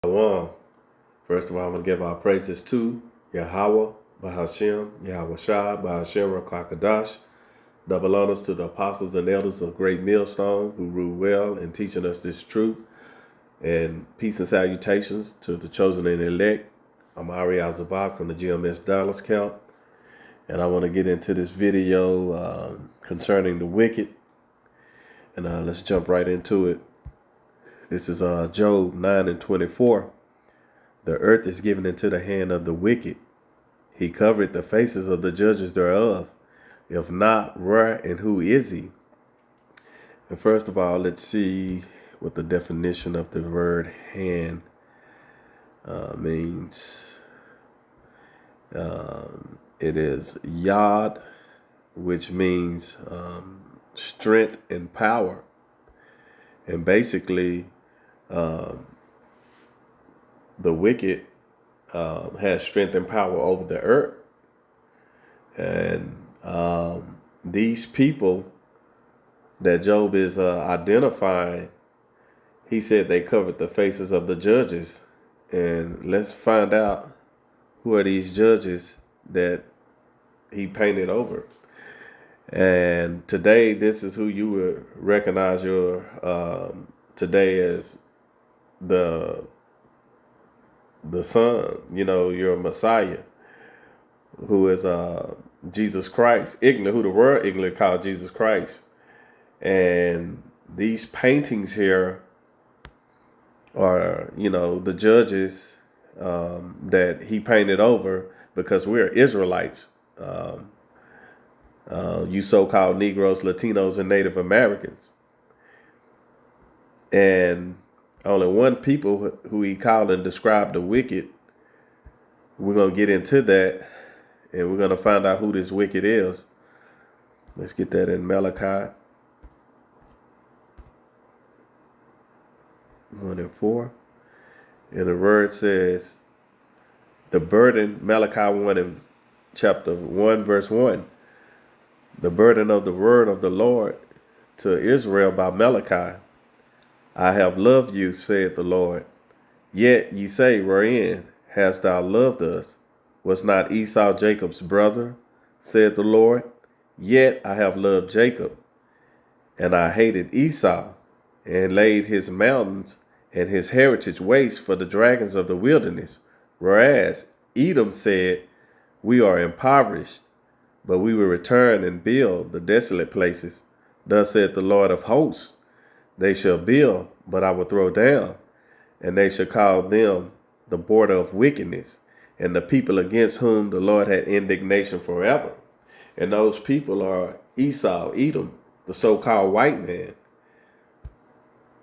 Shalom. First of all, I'm going to give our praises to Yahweh, Bahashem, Yahweh Shah, Bahashem, Rakakadash. Double honors to the apostles and elders of Great Millstone who rule well in teaching us this truth. And peace and salutations to the chosen and elect. I'm Ari Al-Zabak from the GMS Dallas Camp. And I want to get into this video concerning the wicked. And let's jump right into it. This is Job 9:24. The earth is given into the hand of the wicked. He covered the faces of the judges thereof. If not, where and who is he? And first of all, let's see what the definition of the word hand means. It is yad, which means strength and power. And basically, the wicked has strength and power over the earth. And these people that Job is identifying, he said they covered the faces of the judges. And let's find out who are these judges that he painted over. And today, this is who you would recognize your today as the Son, your Messiah, who is Jesus Christ, who the world ignorantly called Jesus Christ. And these paintings here are, the judges that he painted over because we're Israelites. You so-called Negroes, Latinos, and Native Americans. And only one people who he called and described the wicked. We're going to get into that, and we're going to find out who this wicked is. Let's get that in Malachi 1:4. And the word says, the burden, Malachi 1 and chapter 1, verse 1. The burden of the word of the Lord to Israel by Malachi. I have loved you, saith the Lord. Yet ye say, wherein hast thou loved us? Was not Esau Jacob's brother, saith the Lord? Yet I have loved Jacob, and I hated Esau, and laid his mountains and his heritage waste for the dragons of the wilderness. Whereas Edom said, we are impoverished, but we will return and build the desolate places. Thus saith the Lord of hosts, they shall build, but I will throw down, and they shall call them the border of wickedness, and the people against whom the Lord had indignation forever. And those people are Esau, Edom, the so-called white man.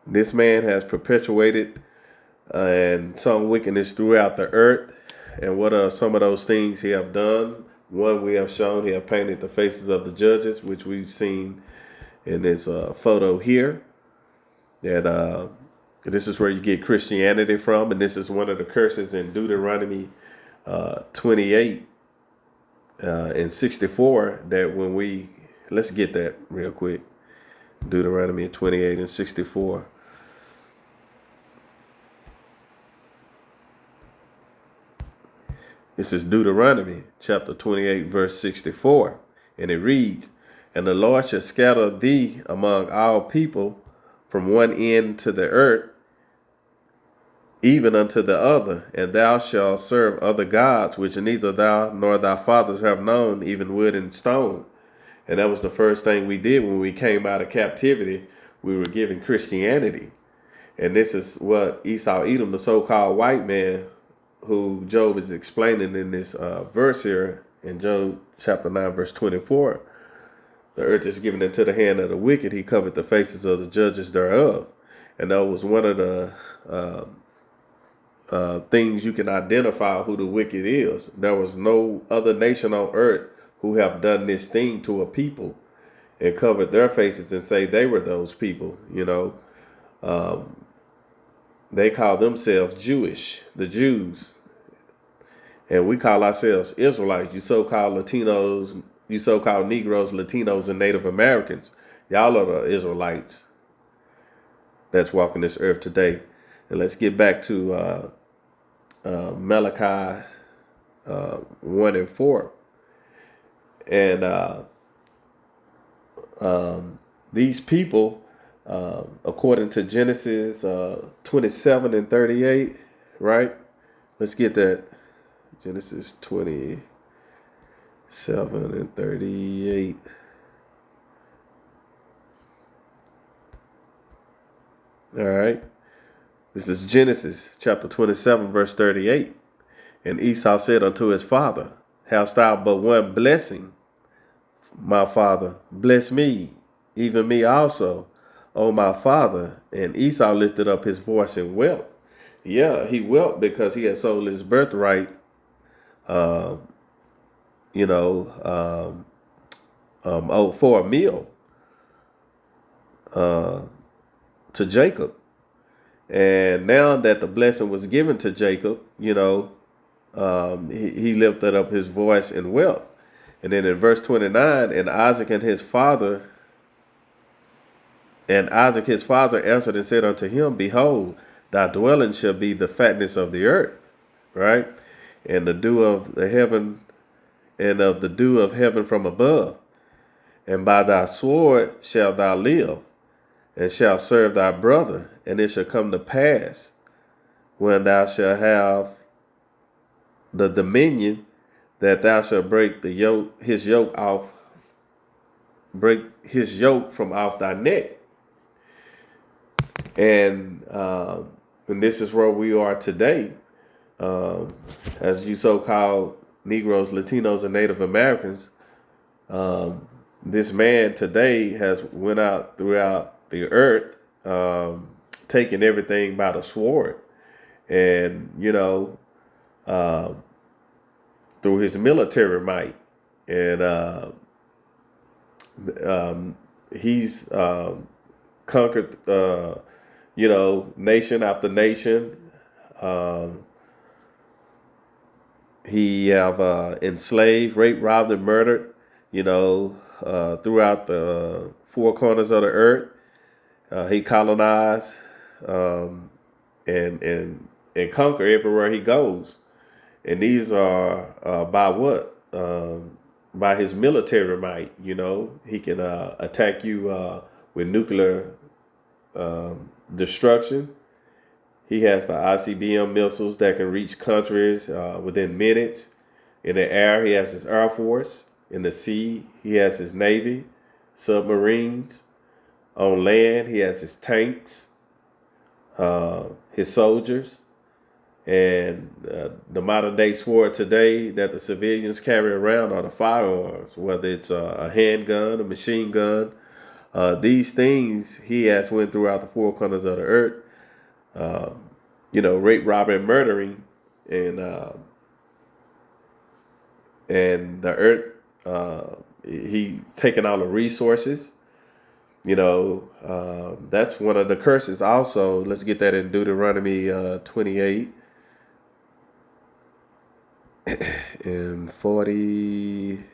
This man has perpetuated and some wickedness throughout the earth. And what are some of those things he have done? One, we have shown he have painted the faces of the judges, which we've seen in this photo here. That this is where you get Christianity from, and this is one of the curses in Deuteronomy 28 and 64. That when let's get that real quick. Deuteronomy 28 and 64. This is Deuteronomy chapter 28, verse 64. And it reads, and the Lord shall scatter thee among all people from one end to the earth, even unto the other, and thou shalt serve other gods, which neither thou nor thy fathers have known, even wood and stone. And that was the first thing we did when we came out of captivity. We were given Christianity. And this is what Esau, Edom, the so-called white man, who Job is explaining in this verse here in Job chapter 9, verse 24. The earth is given into the hand of the wicked. He covered the faces of the judges thereof. And that was one of the things you can identify who the wicked is. There was no other nation on earth who have done this thing to a people and covered their faces and say they were those people. They call themselves Jewish, the Jews. And we call ourselves Israelites. You so-called Latinos, you so-called Negroes, Latinos, and Native Americans. Y'all are the Israelites that's walking this earth today. And let's get back to Malachi 1 and 4. And these people, according to Genesis 27 and 38, right? Let's get that. Genesis 27 and 38. All right. This is Genesis chapter 27, verse 38. And Esau said unto his father, Hast thou but one blessing, my father? Bless me, even me also, O my father. And Esau lifted up his voice and wept. Yeah, he wept because he had sold his birthright, for a meal to Jacob. And now that the blessing was given to Jacob, he lifted up his voice and wept. And then in verse 29, and Isaac his father answered and said unto him, Behold, thy dwelling shall be the fatness of the earth, right? And the dew of the heaven, and of the dew of heaven from above. And by thy sword shalt thou live, and shalt serve thy brother. And it shall come to pass, when thou shalt have the dominion, that thou shalt break his yoke from off thy neck. And this is where we are today, as you so-called Negroes, Latinos, and Native Americans. This man today has went out throughout the earth, taking everything by the sword, and through his military might, and he's conquered, nation after nation. He have enslaved, raped, robbed, and murdered, throughout the four corners of the earth. He colonized and conquer everywhere he goes. And these are by what? By his military might. He can attack you with nuclear destruction. He has the ICBM missiles that can reach countries within minutes. In the air, he has his Air Force. In the sea, he has his Navy, submarines. On land, he has his tanks, his soldiers. And the modern day sword today that the civilians carry around are the firearms, whether it's a handgun, a machine gun. These things he has went throughout the four corners of the earth, rape, robbing, and murdering, and the earth. He's taking all the resources. That's one of the curses. Also, let's get that in Deuteronomy 28. In 40,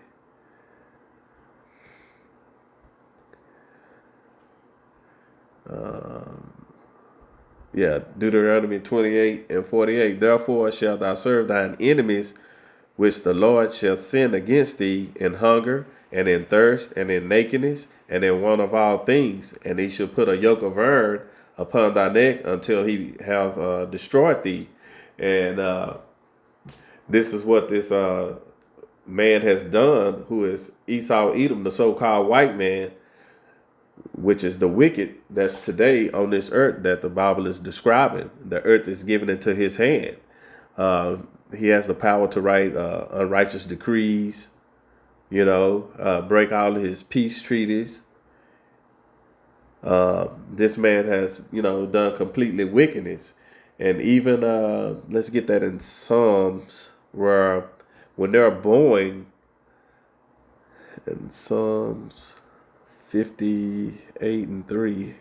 Deuteronomy 28 and 48. Therefore shalt thou serve thine enemies, which the Lord shall send against thee, in hunger, and in thirst, and in nakedness, and in want of all things. And he shall put a yoke of iron upon thy neck until he have destroyed thee. And this is what this man has done, who is Esau Edom, the so-called white man, which is the wicked that's today on this earth that the Bible is describing. The earth is given into his hand. He has the power to write unrighteous decrees, break all of his peace treaties. This man has, done completely wickedness. And even, let's get that in Psalms, where when they're born, in Psalms 58 and 3,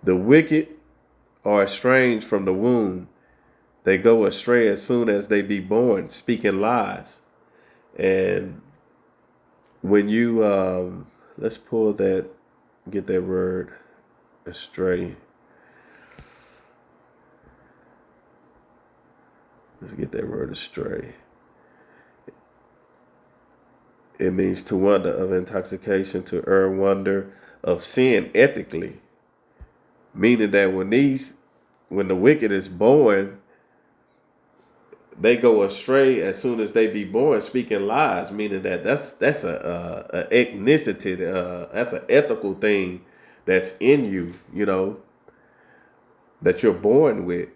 the wicked are estranged from the womb. They go astray as soon as they be born, speaking lies. And when you, let's get that word astray. Let's get that word astray. It means to wonder of intoxication, to err, wonder of sin ethically. Meaning that when the wicked is born, they go astray as soon as they be born, speaking lies. Meaning that that's a ethnicity, that's an ethical thing that's in you, that you're born with.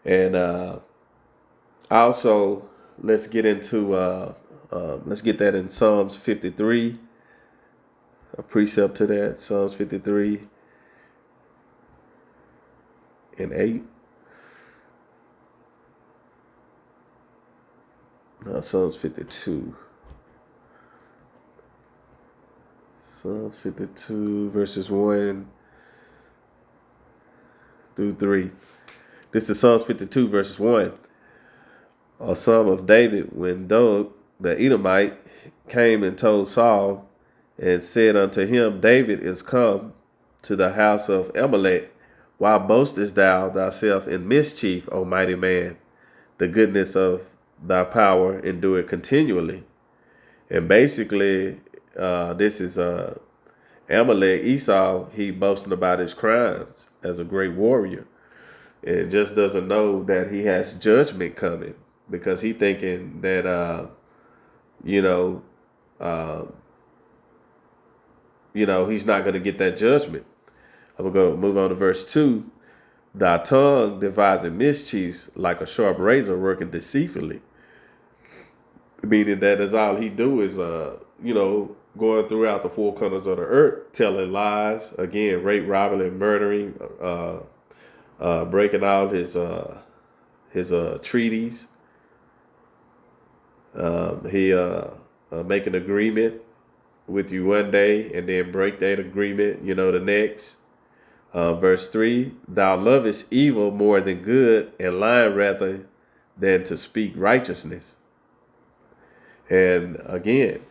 And also, let's get that in Psalms 53, a precept to that. Psalms 53 and 8. No, Psalms 52. Psalms 52, verses 1 through 3. This is Psalms 52, verses 1. A psalm of David when Doeg, the Edomite, came and told Saul and said unto him, David is come to the house of Amalek. Why boastest thou thyself in mischief, O mighty man? The goodness of thy power endure continually. And basically, this is Amalek, Esau. He boasting about his crimes as a great warrior, and just doesn't know that he has judgment coming, because he thinking that he's not going to get that judgment. I'm going to move on to verse 2. Thy tongue devising mischiefs like a sharp razor working deceitfully. Meaning that is all he do is, going throughout the four corners of the earth, telling lies, again, rape, robbing, and murdering, breaking out his treaties. He make an agreement with you one day and then break that agreement, the next. Verse 3, thou lovest evil more than good, and lying rather than to speak righteousness. And again,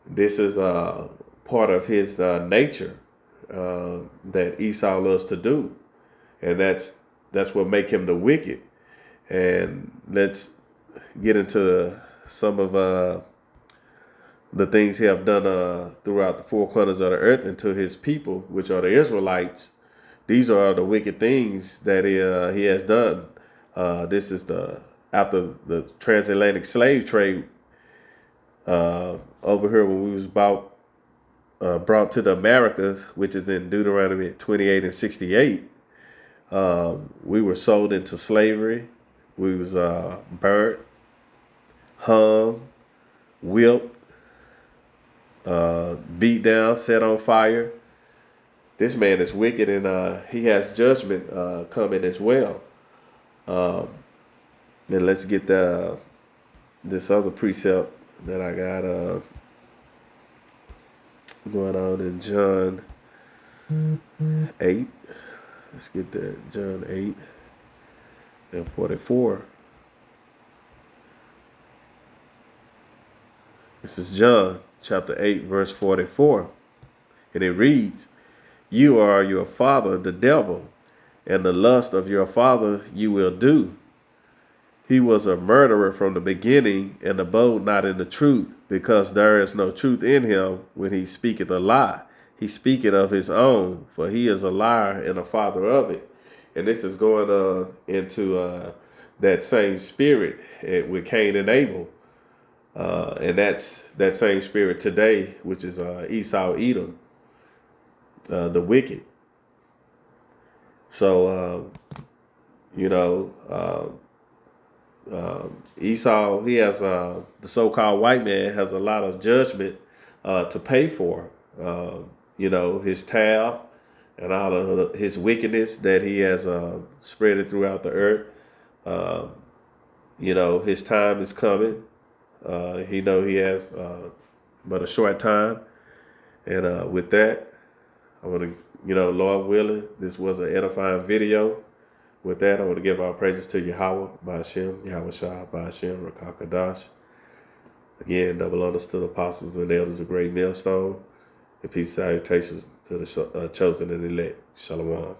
this is part of his nature that Esau loves to do. And that's what make him the wicked. And let's get into some of the things he have done throughout the four corners of the earth and to his people, which are the Israelites. These are the wicked things that he has done. This is after the transatlantic slave trade over here when we was brought to the Americas, which is in Deuteronomy 28 and 68. We were sold into slavery. We was burnt, hung, whipped, beat down, set on fire. This man is wicked, and he has judgment coming as well. Then let's get this other precept that I got going on in John 8. Let's get that, John 8 and 44. This is John chapter 8, verse 44. And it reads, you are your father, the devil, and the lust of your father you will do. He was a murderer from the beginning, and abode not in the truth, because there is no truth in him. When he speaketh a lie, he speaketh of his own, for he is a liar and a father of it. And this is going into that same spirit with Cain and Abel. And that's that same spirit today, which is Esau, Edom, the wicked. So, Esau, he has the so-called white man has a lot of judgment to pay for. His tab and all of his wickedness that he has spread it throughout the earth. His time is coming. He has but a short time. And with that, I want to, Lord willing, this was an edifying video. With that, I want to give our praises to Yahweh, Ba'ashem, Yahweh Shah, Ba'ashem, Rakakadash. Again, double honors to the apostles and elders of Great Millstone. And peace salutations to the chosen and elect. Shalom.